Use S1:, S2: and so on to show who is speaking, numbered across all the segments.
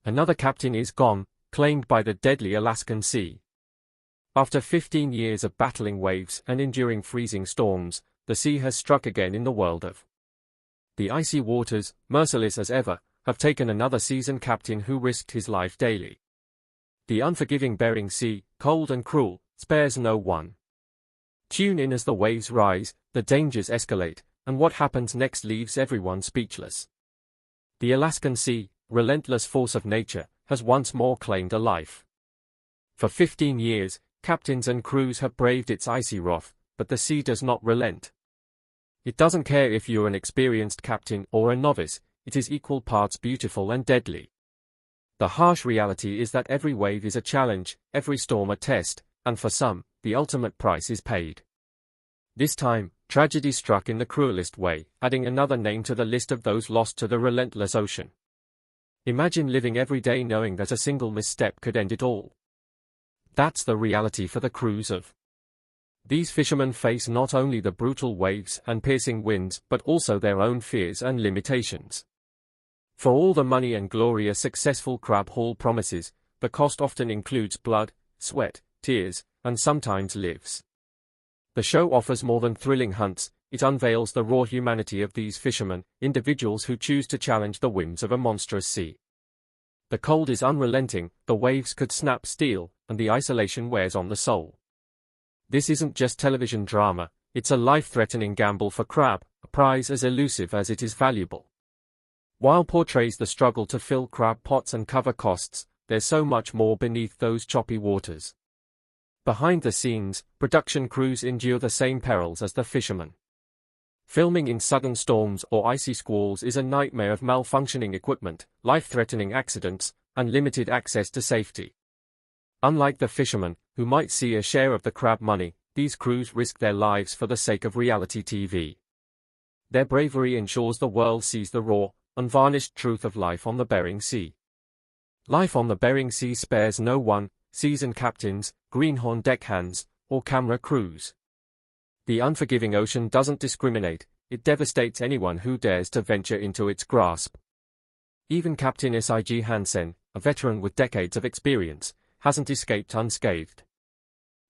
S1: Another captain is gone, claimed by the deadly Alaskan Sea. After 15 years of battling waves and enduring freezing storms, the sea has struck again in the world of. The icy waters, merciless as ever, have taken another seasoned captain who risked his life daily. The unforgiving Bering Sea, cold and cruel, spares no one. Tune in as the waves rise, the dangers escalate, and what happens next leaves everyone speechless. The Alaskan Sea, relentless force of nature, has once more claimed a life. For 15 years, captains and crews have braved its icy wrath, but the sea does not relent. It doesn't care if you're an experienced captain or a novice, it is equal parts beautiful and deadly. The harsh reality is that every wave is a challenge, every storm a test, and for some, the ultimate price is paid. This time, tragedy struck in the cruelest way, adding another name to the list of those lost to the relentless ocean. Imagine living every day knowing that a single misstep could end it all. That's the reality for the crews of. These fishermen face not only the brutal waves and piercing winds, but also their own fears and limitations. For all the money and glory a successful crab haul promises, the cost often includes blood, sweat, tears, and sometimes lives. The show offers more than thrilling hunts, it unveils the raw humanity of these fishermen, individuals who choose to challenge the whims of a monstrous sea. The cold is unrelenting, the waves could snap steel, and the isolation wears on the soul. This isn't just television drama, it's a life-threatening gamble for crab, a prize as elusive as it is valuable. While portrays the struggle to fill crab pots and cover costs, there's so much more beneath those choppy waters. Behind the scenes, production crews endure the same perils as the fishermen. Filming in sudden storms or icy squalls is a nightmare of malfunctioning equipment, life-threatening accidents, and limited access to safety. Unlike the fishermen, who might see a share of the crab money, these crews risk their lives for the sake of reality TV. Their bravery ensures the world sees the raw, unvarnished truth of life on the Bering Sea. Life on the Bering Sea spares no one, seasoned captains, greenhorn deckhands, or camera crews. The unforgiving ocean doesn't discriminate, it devastates anyone who dares to venture into its grasp. Even Captain Sig Hansen, a veteran with decades of experience, hasn't escaped unscathed.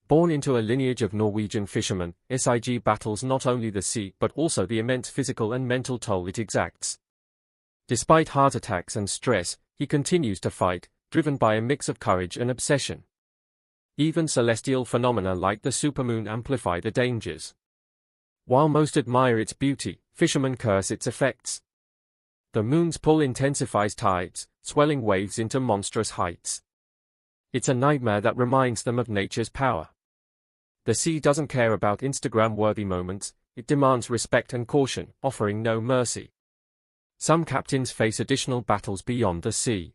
S1: Born into a lineage of Norwegian fishermen, Sig battles not only the sea but also the immense physical and mental toll it exacts. Despite heart attacks and stress, he continues to fight, driven by a mix of courage and obsession. Even celestial phenomena like the supermoon amplify the dangers. While most admire its beauty, fishermen curse its effects. The moon's pull intensifies tides, swelling waves into monstrous heights. It's a nightmare that reminds them of nature's power. The sea doesn't care about Instagram-worthy moments, it demands respect and caution, offering no mercy. Some captains face additional battles beyond the sea.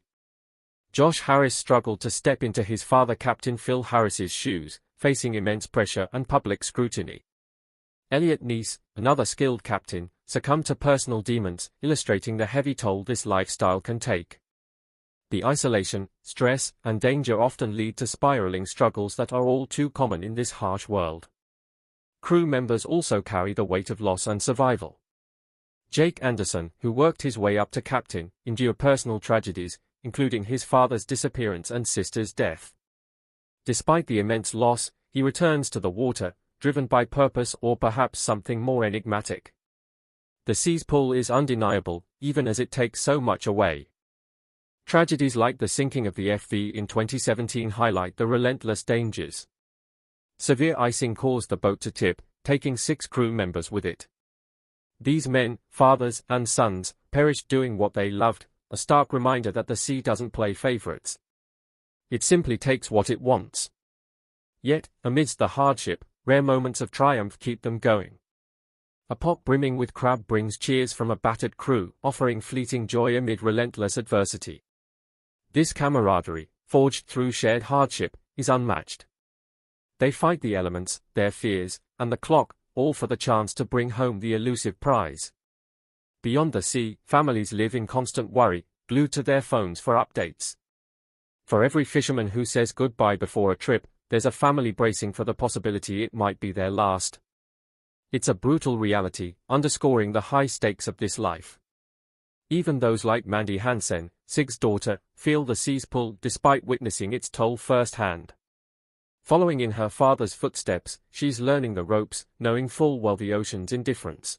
S1: Josh Harris struggled to step into his father Captain Phil Harris's shoes, facing immense pressure and public scrutiny. Elliot Neese, another skilled captain, succumbed to personal demons, illustrating the heavy toll this lifestyle can take. The isolation, stress, and danger often lead to spiraling struggles that are all too common in this harsh world. Crew members also carry the weight of loss and survival. Jake Anderson, who worked his way up to captain, endured personal tragedies, including his father's disappearance and sister's death. Despite the immense loss, he returns to the water, driven by purpose or perhaps something more enigmatic. The sea's pull is undeniable, even as it takes so much away. Tragedies like the sinking of the FV in 2017 highlight the relentless dangers. Severe icing caused the boat to tip, taking 6 crew members with it. These men, fathers and sons, perished doing what they loved, a stark reminder that the sea doesn't play favorites. It simply takes what it wants. Yet, amidst the hardship, rare moments of triumph keep them going. A pot brimming with crab brings cheers from a battered crew, offering fleeting joy amid relentless adversity. This camaraderie, forged through shared hardship, is unmatched. They fight the elements, their fears, and the clock, all for the chance to bring home the elusive prize. Beyond the sea, families live in constant worry, glued to their phones for updates. For every fisherman who says goodbye before a trip, there's a family bracing for the possibility it might be their last. It's a brutal reality, underscoring the high stakes of this life. Even those like Mandy Hansen, Sig's daughter, feel the sea's pull despite witnessing its toll firsthand. Following in her father's footsteps, she's learning the ropes, knowing full well the ocean's indifference.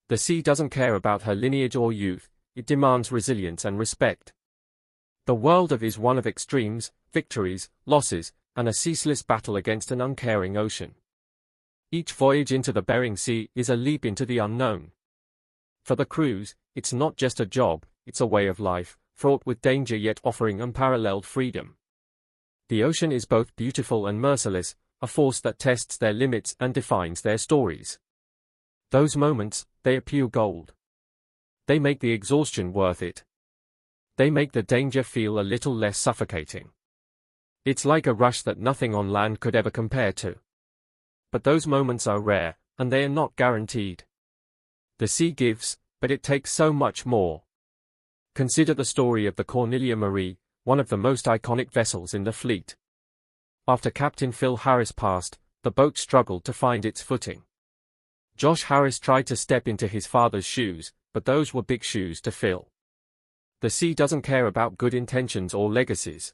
S1: The sea doesn't care about her lineage or youth, it demands resilience and respect. The world is one of extremes, victories, losses, and a ceaseless battle against an uncaring ocean. Each voyage into the Bering Sea is a leap into the unknown. For the crews, it's not just a job, it's a way of life, fraught with danger yet offering unparalleled freedom. The ocean is both beautiful and merciless, a force that tests their limits and defines their stories. Those moments, they are pure gold. They make the exhaustion worth it. They make the danger feel a little less suffocating. It's like a rush that nothing on land could ever compare to. But those moments are rare, and they are not guaranteed. The sea gives, but it takes so much more. Consider the story of the Cornelia Marie, one of the most iconic vessels in the fleet. After Captain Phil Harris passed, the boat struggled to find its footing. Josh Harris tried to step into his father's shoes, but those were big shoes to fill. The sea doesn't care about good intentions or legacies.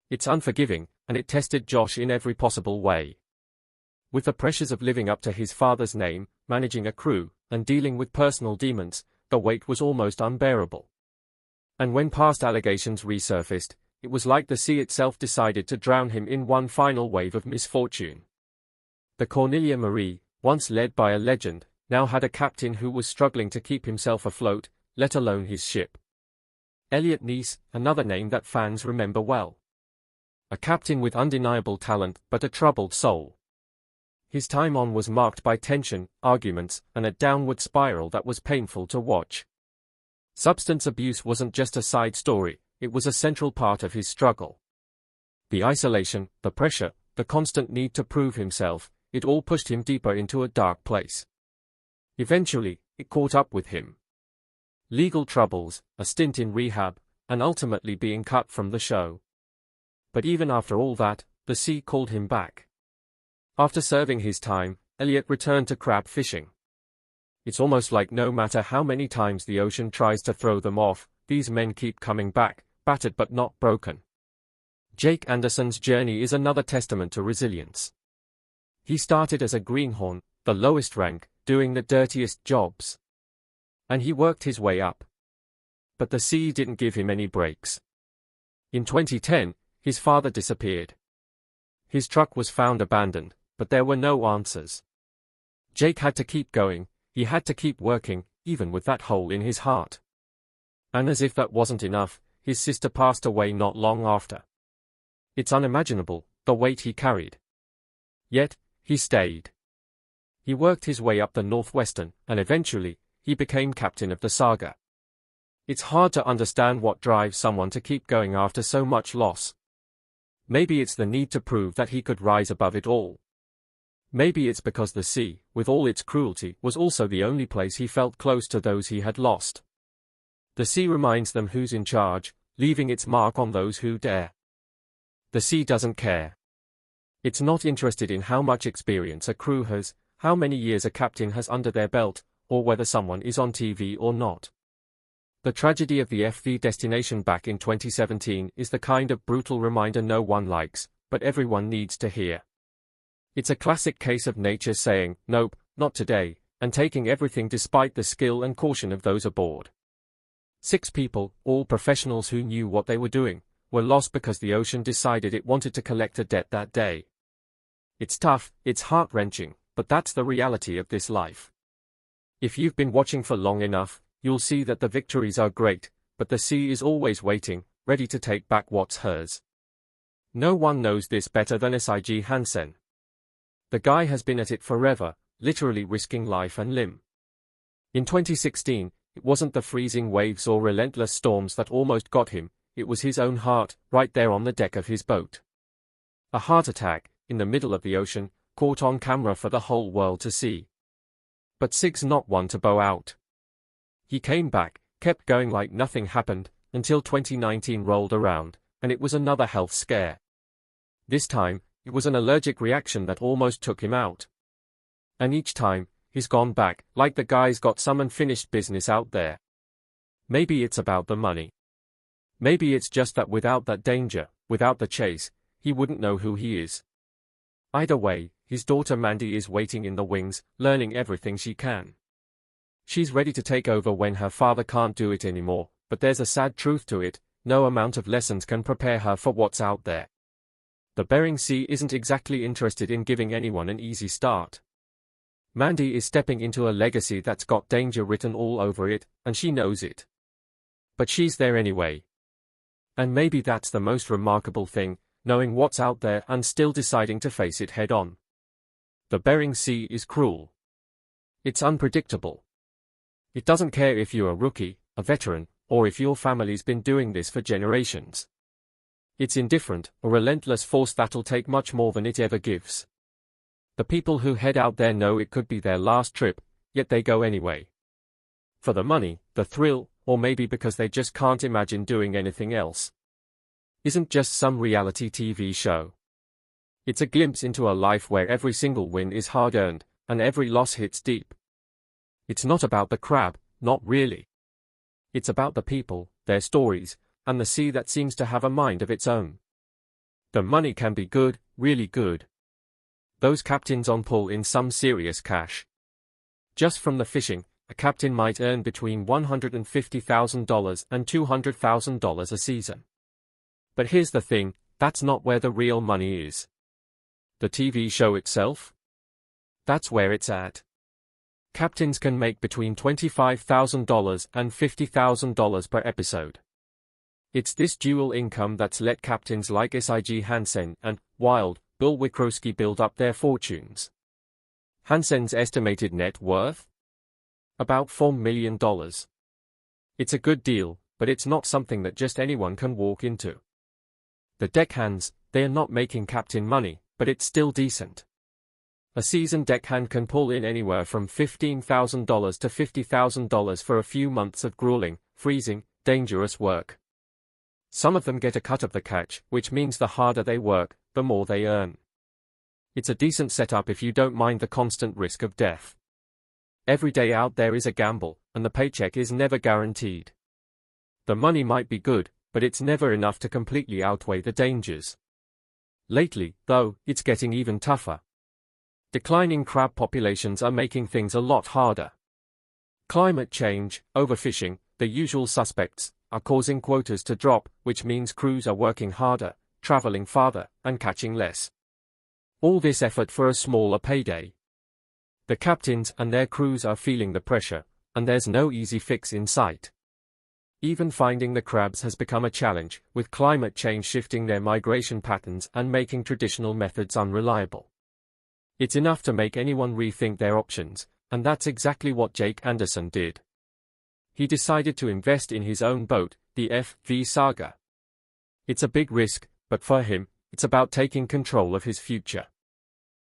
S1: It's unforgiving, and it tested Josh in every possible way. With the pressures of living up to his father's name, managing a crew, and dealing with personal demons, the weight was almost unbearable. And when past allegations resurfaced, it was like the sea itself decided to drown him in one final wave of misfortune. The Cornelia Marie, once led by a legend, now had a captain who was struggling to keep himself afloat, let alone his ship. Elliot Nys, another name that fans remember well. A captain with undeniable talent, but a troubled soul. His time on was marked by tension, arguments, and a downward spiral that was painful to watch. Substance abuse wasn't just a side story, it was a central part of his struggle. The isolation, the pressure, the constant need to prove himself, it all pushed him deeper into a dark place. Eventually, it caught up with him. Legal troubles, a stint in rehab, and ultimately being cut from the show. But even after all that, the sea called him back. After serving his time, Elliot returned to crab fishing. It's almost like no matter how many times the ocean tries to throw them off, these men keep coming back, battered but not broken. Jake Anderson's journey is another testament to resilience. He started as a greenhorn, the lowest rank, doing the dirtiest jobs. And he worked his way up. But the sea didn't give him any breaks. In 2010, his father disappeared. His truck was found abandoned, but there were no answers. Jake had to keep going, he had to keep working, even with that hole in his heart. And as if that wasn't enough, his sister passed away not long after. It's unimaginable, the weight he carried. Yet, he stayed. He worked his way up the Northwestern, and eventually, he became captain of the Saga. It's hard to understand what drives someone to keep going after so much loss. Maybe it's the need to prove that he could rise above it all. Maybe it's because the sea, with all its cruelty, was also the only place he felt close to those he had lost. The sea reminds them who's in charge, leaving its mark on those who dare. The sea doesn't care. It's not interested in how much experience a crew has, how many years a captain has under their belt, or whether someone is on TV or not. The tragedy of the FV Destination back in 2017 is the kind of brutal reminder no one likes, but everyone needs to hear. It's a classic case of nature saying, nope, not today, and taking everything despite the skill and caution of those aboard. 6 people, all professionals who knew what they were doing, were lost because the ocean decided it wanted to collect a debt that day. It's tough, it's heart-wrenching, but that's the reality of this life. If you've been watching for long enough, you'll see that the victories are great, but the sea is always waiting, ready to take back what's hers. No one knows this better than Sig Hansen. The guy has been at it forever, literally risking life and limb. In 2016, it wasn't the freezing waves or relentless storms that almost got him, it was his own heart, right there on the deck of his boat. A heart attack, in the middle of the ocean, caught on camera for the whole world to see. But Sig's not one to bow out. He came back, kept going like nothing happened, until 2019 rolled around, and it was another health scare. This time, it was an allergic reaction that almost took him out. And each time, he's gone back, like the guy's got some unfinished business out there. Maybe it's about the money. Maybe it's just that without that danger, without the chase, he wouldn't know who he is. Either way, his daughter Mandy is waiting in the wings, learning everything she can. She's ready to take over when her father can't do it anymore, but there's a sad truth to it: no amount of lessons can prepare her for what's out there. The Bering Sea isn't exactly interested in giving anyone an easy start. Mandy is stepping into a legacy that's got danger written all over it, and she knows it. But she's there anyway. And maybe that's the most remarkable thing, knowing what's out there and still deciding to face it head on. The Bering Sea is cruel. It's unpredictable. It doesn't care if you're a rookie, a veteran, or if your family's been doing this for generations. It's indifferent, a relentless force that'll take much more than it ever gives. The people who head out there know it could be their last trip, yet they go anyway. For the money, the thrill, or maybe because they just can't imagine doing anything else. Isn't just some reality TV show. It's a glimpse into a life where every single win is hard-earned, and every loss hits deep. It's not about the crab, not really. It's about the people, their stories, and the sea that seems to have a mind of its own. The money can be good, really good. Those captains on pull in some serious cash. Just from the fishing, a captain might earn between $150,000 and $200,000 a season. But here's the thing, that's not where the real money is. The TV show itself? That's where it's at. Captains can make between $25,000 and $50,000 per episode. It's this dual income that's let captains like Sig Hansen and Wild Bill Wickrowski build up their fortunes. Hansen's estimated net worth? About $4 million. It's a good deal, but it's not something that just anyone can walk into. The deckhands, they're not making captain money, but it's still decent. A seasoned deckhand can pull in anywhere from $15,000 to $50,000 for a few months of grueling, freezing, dangerous work. Some of them get a cut of the catch, which means the harder they work, the more they earn. It's a decent setup if you don't mind the constant risk of death. Every day out there is a gamble, and the paycheck is never guaranteed. The money might be good, but it's never enough to completely outweigh the dangers. Lately, though, it's getting even tougher. Declining crab populations are making things a lot harder. Climate change, overfishing, the usual suspects, are causing quotas to drop, which means crews are working harder, traveling farther, and catching less. All this effort for a smaller payday. The captains and their crews are feeling the pressure, and there's no easy fix in sight. Even finding the crabs has become a challenge, with climate change shifting their migration patterns and making traditional methods unreliable. It's enough to make anyone rethink their options, and that's exactly what Jake Anderson did. He decided to invest in his own boat, the FV Saga. It's a big risk, but for him, it's about taking control of his future.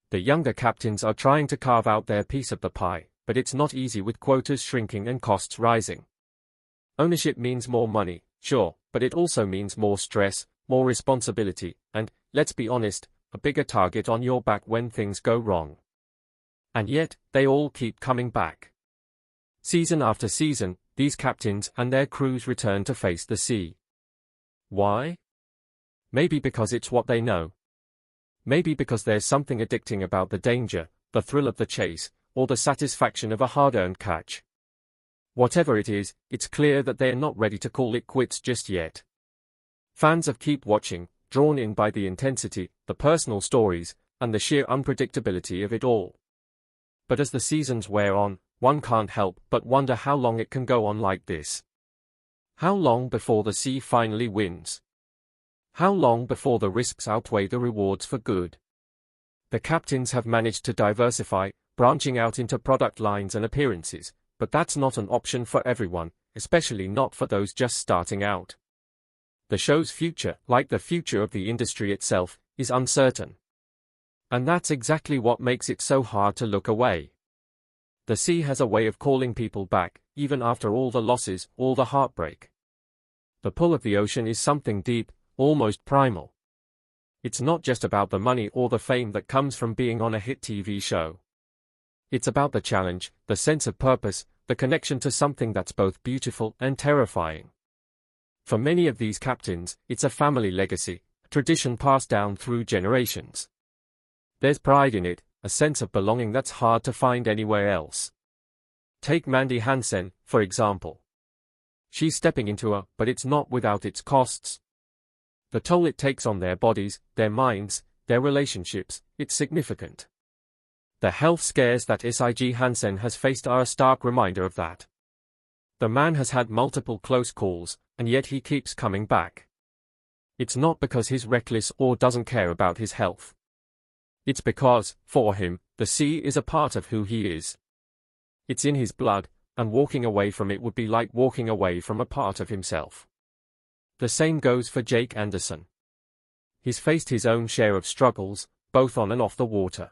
S1: The younger captains are trying to carve out their piece of the pie, but it's not easy with quotas shrinking and costs rising. Ownership means more money, sure, but it also means more stress, more responsibility, and, let's be honest, a bigger target on your back when things go wrong. And yet, they all keep coming back. Season after season, these captains and their crews return to face the sea. Why? Maybe because it's what they know. Maybe because there's something addicting about the danger, the thrill of the chase, or the satisfaction of a hard-earned catch. Whatever it is, it's clear that they're not ready to call it quits just yet. Fans have kept watching, drawn in by the intensity, the personal stories, and the sheer unpredictability of it all. But as the seasons wear on, one can't help but wonder how long it can go on like this. How long before the sea finally wins? How long before the risks outweigh the rewards for good? The captains have managed to diversify, branching out into product lines and appearances, but that's not an option for everyone, especially not for those just starting out. The show's future, like the future of the industry itself, is uncertain. And that's exactly what makes it so hard to look away. The sea has a way of calling people back, even after all the losses, all the heartbreak. The pull of the ocean is something deep, almost primal. It's not just about the money or the fame that comes from being on a hit TV show. It's about the challenge, the sense of purpose, the connection to something that's both beautiful and terrifying. For many of these captains, it's a family legacy, a tradition passed down through generations. There's pride in it, a sense of belonging that's hard to find anywhere else. Take Mandy Hansen, for example. She's stepping into but it's not without its costs. The toll it takes on their bodies, their minds, their relationships, it's significant. The health scares that SIG Hansen has faced are a stark reminder of that. The man has had multiple close calls, and yet he keeps coming back. It's not because he's reckless or doesn't care about his health. It's because, for him, the sea is a part of who he is. It's in his blood, and walking away from it would be like walking away from a part of himself. The same goes for Jake Anderson. He's faced his own share of struggles, both on and off the water.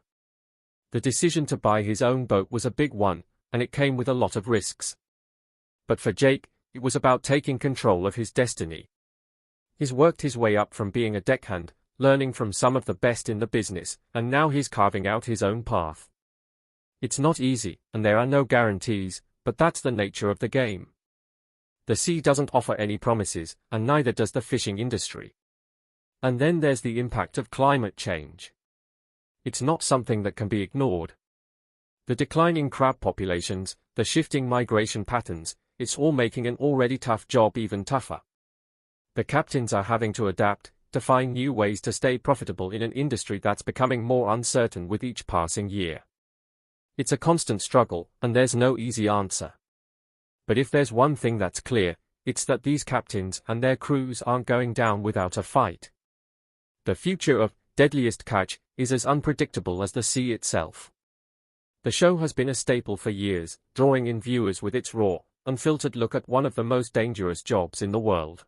S1: The decision to buy his own boat was a big one, and it came with a lot of risks. But for Jake, it was about taking control of his destiny. He's worked his way up from being a deckhand, learning from some of the best in the business, and now he's carving out his own path. It's not easy, and there are no guarantees, but that's the nature of the game. The sea doesn't offer any promises, and neither does the fishing industry. And then there's the impact of climate change. It's not something that can be ignored. The declining crab populations, the shifting migration patterns, it's all making an already tough job even tougher. The captains are having to adapt, to find new ways to stay profitable in an industry that's becoming more uncertain with each passing year. It's a constant struggle, and there's no easy answer. But if there's one thing that's clear, it's that these captains and their crews aren't going down without a fight. The future of Deadliest Catch is as unpredictable as the sea itself. The show has been a staple for years, drawing in viewers with its raw, unfiltered look at one of the most dangerous jobs in the world.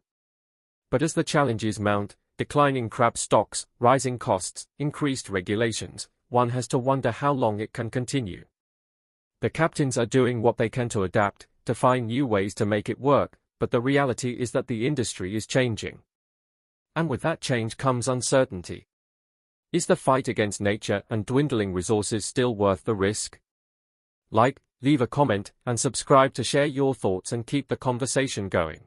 S1: But as the challenges mount, declining crab stocks, rising costs, increased regulations, one has to wonder how long it can continue. The captains are doing what they can to adapt, to find new ways to make it work, but the reality is that the industry is changing. And with that change comes uncertainty. Is the fight against nature and dwindling resources still worth the risk? Like, leave a comment, and subscribe to share your thoughts and keep the conversation going.